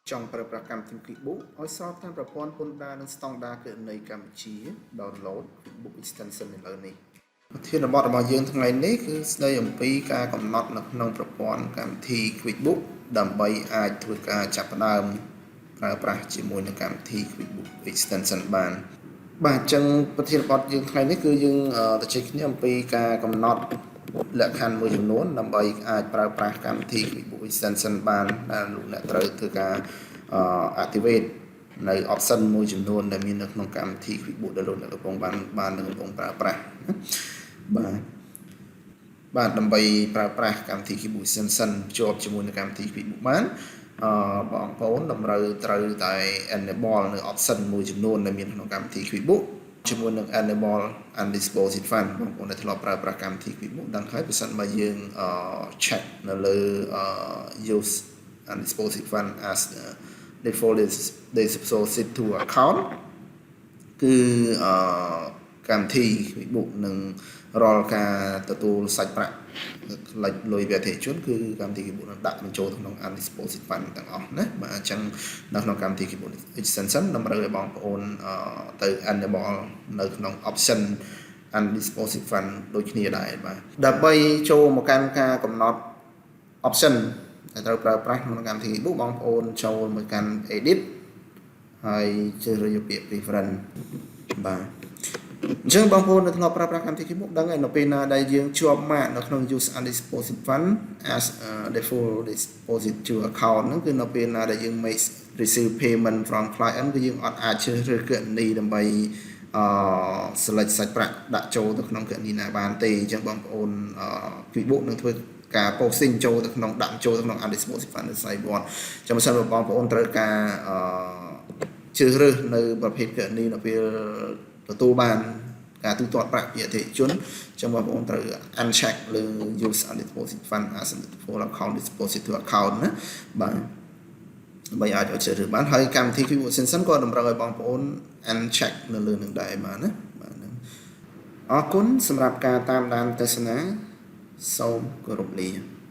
trong program tìm QuickBook ឲ្យស្របតាមប្រព័ន្ធពន្ធដារនិងស្តង់ដារគណនេយ្យកម្ពុជា download QuickBook extension នៅលើនេះប្រធានបទរបស់យើងថ្ងៃនេះគឺស្ដីអំពីការកំណត់នៅក្នុងប្រព័ន្ធកម្មវិធី QuickBook ដើម្បីអាចធ្វើការចាប់ផ្ដើមប្រើប្រាស់ជាមួយនឹងកម្មវិធី QuickBook extension បានបាទអញ្ចឹងប្រធានបទយើងថ្ងៃនេះគឺយើងទៅជែកគ្នាអំពីការកំណត់លក្ខខណ្ឌមួយចំនួនដើម្បីអាចប្រើប្រាស់កម្មវិធី QuickBook extension បានដែលលោកអ្នកត្រូវធ្វើការactivate នៅ option មួយចំនួនដែលមាននៅក្នុងកម្មវិធី QuickBook ដែលលោកអ្នកកំពុងបាននឹងកំពុងប្រើប្រាស់បាទដើម្បីប្រើប្រាស់កម្មវិធី QuickBook extension ជាប់ជាមួយនឹងកម្មវិធី QuickBook បានបងប្អូនតម្រូវត្រូវតែ enable នៅ option មួយចំនួនដែលមានក្នុងកម្មវិធី QuickBook ជាមួយនឹង enable undisposed fund បងប្អូនដែលធ្លាប់ប្រើប្រាស់កម្មវិធី QuickBook ដឹងហើយប្រសិនបើយើង check នៅលើ use undisposed fund as default deposit to account គឺកម្មវិធី QuickBook នឹងរាល់ការទទួលសាច់ប្រាក់លុយវិទ្យាជនគឺកម្មវិធី QuickBook នឹងដាក់បញ្ចូលក្នុង undisposed fund ទាំងអស់ណាបាទអញ្ចឹងនៅក្នុងកម្មវិធី QuickBook extension តម្រូវឲ្យបងប្អូនទៅ enable នៅក្នុង option undisposed fund ដូចគ្នាដែរបាទដើម្បីចូលមកកាន់ការកំណត់ option ដែលត្រូវប្រើប្រាស់ក្នុងកម្មវិធី QuickBook បងប្អូនចូលមកកាន់ edit ហើយជ្រើសរើសពាក្យ preference បាទអញ្ចឹងបងប្អូននៅធ្លាប់ប្រើប្រាស់កម្មវិធី QuickBook ដឹងហើយនៅពេលណាដែលយើងជាប់ម៉ាកនៅក្នុង use undisposed fund as default deposit to account ហ្នឹងគឺនៅពេលណាដែលយើង make receive payment from client គឺយើងអត់អាចជ្រើសរើសគណនីដើម្បីselect សាច់ប្រាក់ដាក់ចូលទៅក្នុងគណនីណាបានទេអញ្ចឹងបងប្អូន QuickBook នឹងធ្វើការ posting ចូលទៅក្នុងដាក់ចូលទៅក្នុង undisposed fund នៃវត្តចាំមិនសិនបងប្អូនត្រូវការជ្រើសរើសនៅប្រភេទគណនីនៅពេលទទួលបានការទូទាត់ប្រាក់ពីអតិថិជនចឹងបងប្អូនត្រូវ uncheck លើ use undisposed fund as default account deposit to account ណាបាទដើម្បីអាចជ្រើសរើសបានហើយកម្មវិធី QuickBook extension ក៏តម្រូវឲ្យបងប្អូន uncheck នៅលើនឹងដែរបាទណាបាទហ្នឹងអរគុណសម្រាប់ការតាមដានទស្សនាសូមគោរពលា